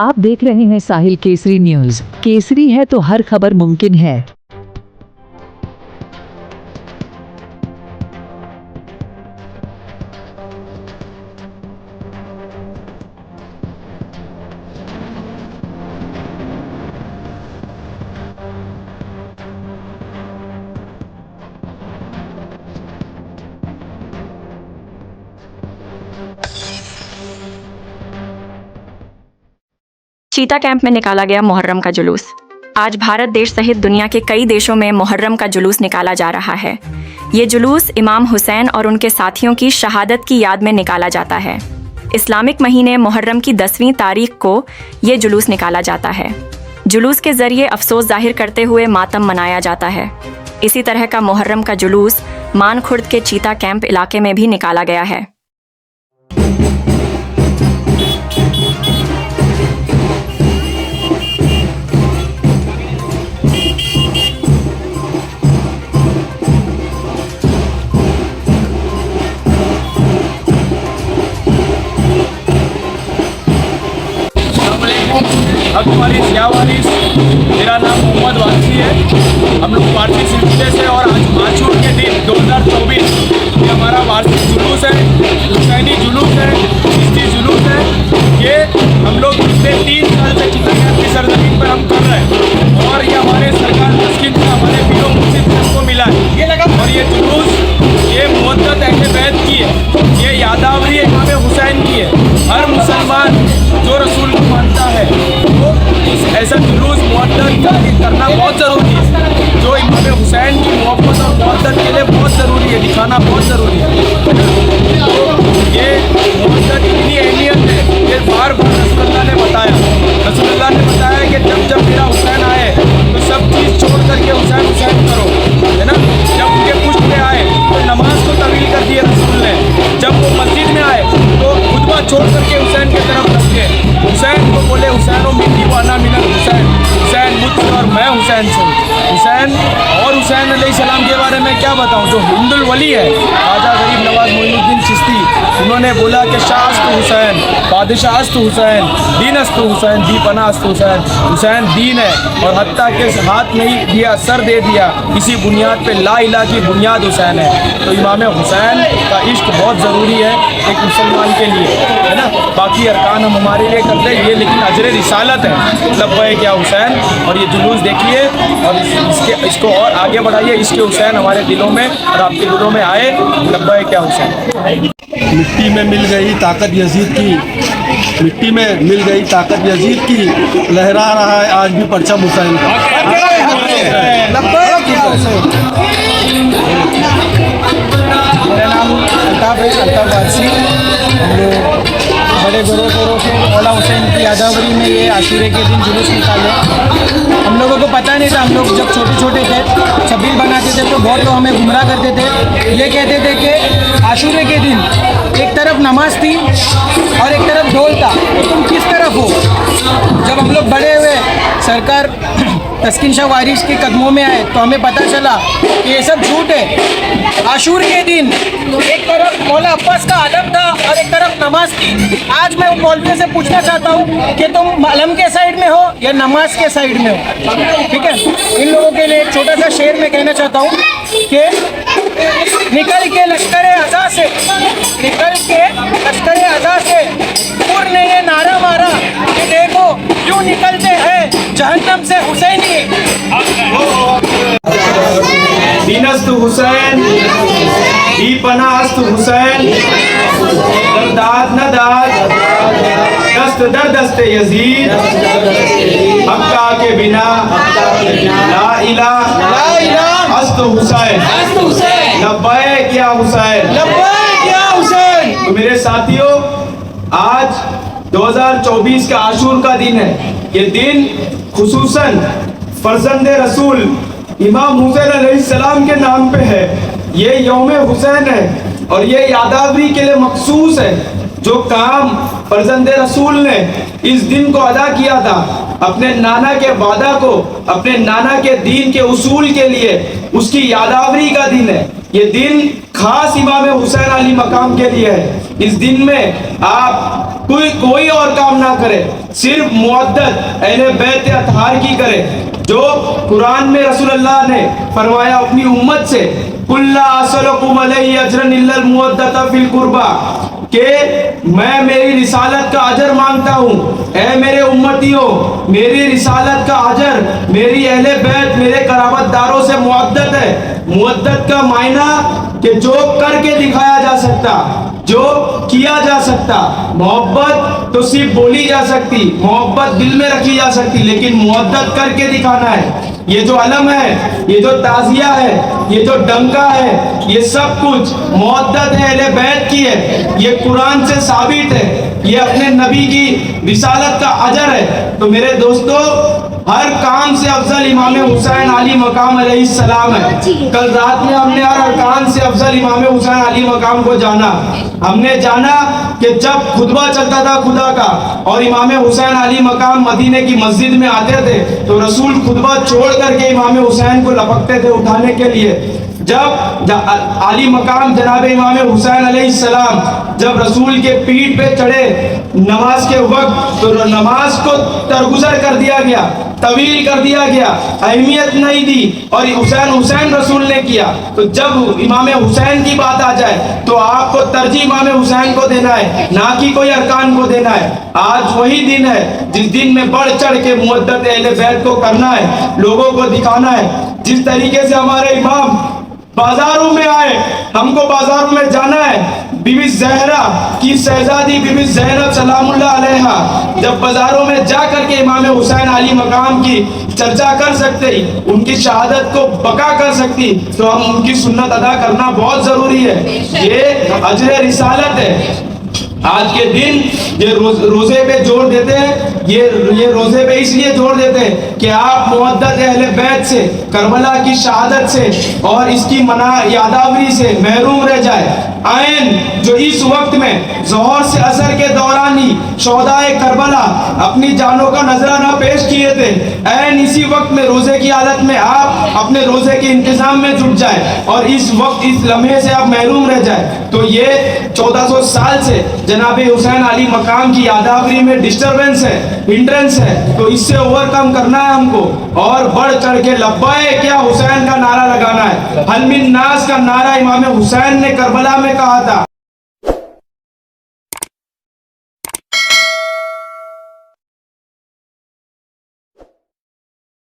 आप देख रहे हैं साहिल केसरी न्यूज। केसरी है तो हर खबर मुमकिन है। चीता कैंप में निकाला गया मुहर्रम का जुलूस। आज भारत देश सहित दुनिया के कई देशों में मुहर्रम का जुलूस निकाला जा रहा है। ये जुलूस इमाम हुसैन और उनके साथियों की शहादत की याद में निकाला जाता है। इस्लामिक महीने मुहर्रम की 10वीं तारीख को ये जुलूस निकाला जाता है। जुलूस के जरिए अफसोस जाहिर करते हुए मातम मनाया जाता है। इसी तरह का मुहर्रम का जुलूस मानखुर्द के चीता कैंप इलाके में भी निकाला गया है। हकवारिस या वारिस, मेरा नाम मोहम्मद वासी है। हम लोग वार्षिक सिलसिले से और आज आशूर के दिन 2024 ये हमारा वार्षिक जुलूस है, हुसैनी जुलूस है, चिश्ती जुलूस है। ये हम लोग पिछले 3 साल से चीता कैंप की सरजमीन पर हम कर रहे हैं और ये हमारे सरकार तस्कीन से हमारे पीरो मुर्शिद को मिला है। और ये जुलूस ये मुद्दत अहले बैत की है, ये यादावरी इमाम हुसैन की है। हर मुसलमान जो रसूल को मानता है वो ऐसा जुलूस मुद्दत करना बहुत ज़रूरी है। जो इमाम हुसैन की मोहब्बत और मुद्दत के लिए बहुत ज़रूरी है, दिखाना बहुत ज़रूरी है। तो ये मुद्दत इतनी अहमियत है, ये बार बार रसूलुल्लाह ने बताया। रसूलुल्लाह ने बताया कि जब मेरा हुसैन आए तो सब चीज़ छोड़ करके हुसैन हुसैन करो, है ना। जब उनके पुष्ट में आए तो नमाज को तवील कर दिया रसूल ने। जब वो मस्जिद में आए तो खुतबा छोड़ करके हुसैन की तरफ रखे। हुसैन को बोले हुसैन मिन्नी व अना मिनल हुसैन, हुसैन मुझसे और मैं हुसैन से। हुसैन और हुसैन अलैहिस्सलाम के बारे में क्या बताऊं, जो हिंदुल वली है ख्वाजा गरीब नवाज मोइनुद्दीन चिश्ती, उन्होंने बोला कि शाहस्तु हुसैन, बादशाहस्तु हुसैन, दीनस्तु हुसैन, दीपनास्तु हुसैन। हुसैन दीन है और हत्ता के हाथ नहीं दिया, सर दे दिया। इसी बुनियाद पे ला इलाहा की बुनियाद हुसैन है। तो इमाम हुसैन का इश्क बहुत ज़रूरी है एक मुसलमान के लिए, है ना। बाकी अरकान हम हमारे लिए करते हैं ये, लेकिन अजर रिसालत है लब्बैक या हुसैन। और ये जुलूस देखिए और इसको और आगे बढ़ाइए। इसके हुसैन हमारे दिलों में और आपके दिलों में आए। लब्बैक या हुसैन। मिट्टी में मिल गई ताकत यजीद की, मिट्टी में मिल गई ताकत यजीद की, लहरा रहा है आज भी परचम हुसैन का। मेरा नाम अल्ताफ है, अल्ताफ वारसी। हम लोग बड़े गोरों से मौला हुसैन की यादावरी में ये आशूरे के दिन जुलूस निकाले। हम लोगों को पता नहीं था, हम लोग जब छोटे छोटे थे छबील बनाते थे तो बहुत लोग हमें गुमराह करते थे। ये कहते थे कि आशूरे के दिन एक तरफ नमाज थी और एक तरफ ढोल था, तो तुम किस तरफ हो। जब हम लोग बड़े हुए सरकार तस्कीन शाह वारिस के कदमों में आए तो हमें पता चला कि ये सब झूठ है। आशूर के दिन एक तरफ मौला अब्बास का आलम था और एक तरफ नमाज थी। आज मैं उन मौलवी से पूछना चाहता हूँ कि तुम आलम के साइड में हो या नमाज के साइड में हो, ठीक है। इन लोगों के लिए एक छोटा सा शेर में कहना चाहता हूँ कि निकल के लश्कर अज़ा से, निकल के लश्कर अज़ा से पुर ने ये नारा मारा कि देखो क्यों निकलते हैं जहन्नम से हुसैनी। दीनस्तु हुसैन, दीपनास्तु हुसैन, दर्दाद न दाद, दस्त दर दस्त यजीद, हक्का के बिना ला इलाहा अस्तु हुसैन, लब्बैक या हुसैन, लब्बैक या हुसैन। तो मेरे साथियों, आज 2024 का आशूर का दिन है। ये दिन खुसूसन फर्जंदे रसूल इमाम हुसैन अलैहिस्सलाम के नाम पे है। ये यौम हुसैन है और ये यादावरी के लिए मखसूस है। जो काम फर्जंदे रसूल ने इस दिन को अदा किया था, अपने नाना के वादा को, अपने नाना के दीन के उसूल के लिए, उसकी यादावरी का दिन है। ये दिन खास इमाम हुसैन अली मकाम के लिए है। इस दिन में आप कोई और काम ना करें, सिर्फ मुअद्दत अहले बैत अतहार की करें, जो कुरान में रसूलुल्लाह ने फरमाया अपनी उम्मत से, कुल्ला असलकुम अलैहि अजरन इल्लल मुअद्दत फिल कुर्बा, कि मैं मेरी रिसालत का अजर मांगता हूँ। ऐ मेरे उम्मतियों, मेरी रिसालत का अजर मेरी अहले बैत, मेरे कराबतदारों से मुअद्दत है। मुअद्दत का मायना कि जो करके दिखाया जा सकता, जो किया जा सकता। मोहब्बत तो सिर्फ बोली जा सकती, मोहब्बत दिल में रखी जा सकती, लेकिन मुअद्दत करके दिखाना है। ये जो अलम है, ये जो ताजिया है, ये जो डंका है, ये सब कुछ मुअद्दत है, अहले बैत की है। ये कुरान से साबित है, ये अपने नबी की रिसालत का अजर है। तो मेरे दोस्तों, हर काम से अफजल इमाम हुसैन अली मकाम अलैहिस्सलाम है। कल रात में हमने हर अरकान से अफजल इमाम हुसैन अली मकाम को जाना। हमने जाना कि जब खुतबा चलता था खुदा का और इमाम हुसैन अली मकाम मदीने की मस्जिद में आते थे, तो रसूल खुतबा छोड़ करके इमाम हुसैन को लपकते थे उठाने के लिए। जब आली मकाम जनाब इमाम हुसैन अलैहिस्सलाम जब रसूल के पीठ पे चढ़े नमाज के वक्त, तो नमाज को तरगुजर कर दिया गया, तवील कर दिया गया, अहमियत नहीं दी, और हुसैन रसूल ने किया। तो जब इमाम हुसैन की बात आ जाए तो आपको तरजीह इमाम हुसैन को देना है, ना कि कोई अरकान को देना है। आज वही दिन है जिस दिन में बढ़ चढ़ के मुअद्दत अहले बैत को करना है, लोगों को दिखाना है। जिस तरीके से हमारे इमाम बाजारों में आए, हमको बाजारों में जाना है। बीबी ज़हरा की शहजादी बीबी ज़ैनब सलामुल्लाह अलैहा जब बाजारों में जा करके इमाम हुसैन अली मकाम की चर्चा कर सकते, उनकी शहादत को बका कर सकती, तो हम उनकी सुन्नत अदा करना बहुत जरूरी है। ये अजर रिसालत है। आज के दिन ये रोजे पे जोर देते हैं, ये रोजे पे इसलिए जोर देते हैं कि आप मुअद्दत अहले बैत से, करबला की शहादत से और इसकी मना यादावरी से महरूम रह जाए। आयन जो इस वक्त में ज़ोहर से असर के दौरान ही शोहदाए करबला अपनी जानों का नजराना पेश किए थे, आयन इसी वक्त में रोजे की हालत में आप अपने रोजे के इंतजाम में जुट जाए और इस वक्त इस लम्हे से आप महरूम रह जाए। तो ये 1400 साल से जनाब हुसैन अली मकाम की यादावरी में डिस्टरबेंस है, हिंड्रेंस है, तो इससे ओवरकम करना है हमको और बढ़ चढ़ के लब्बाए क्या हुसैन का नारा लगाना है। हल मिन नास का नारा इमाम हुसैन ने करबला में कहा था।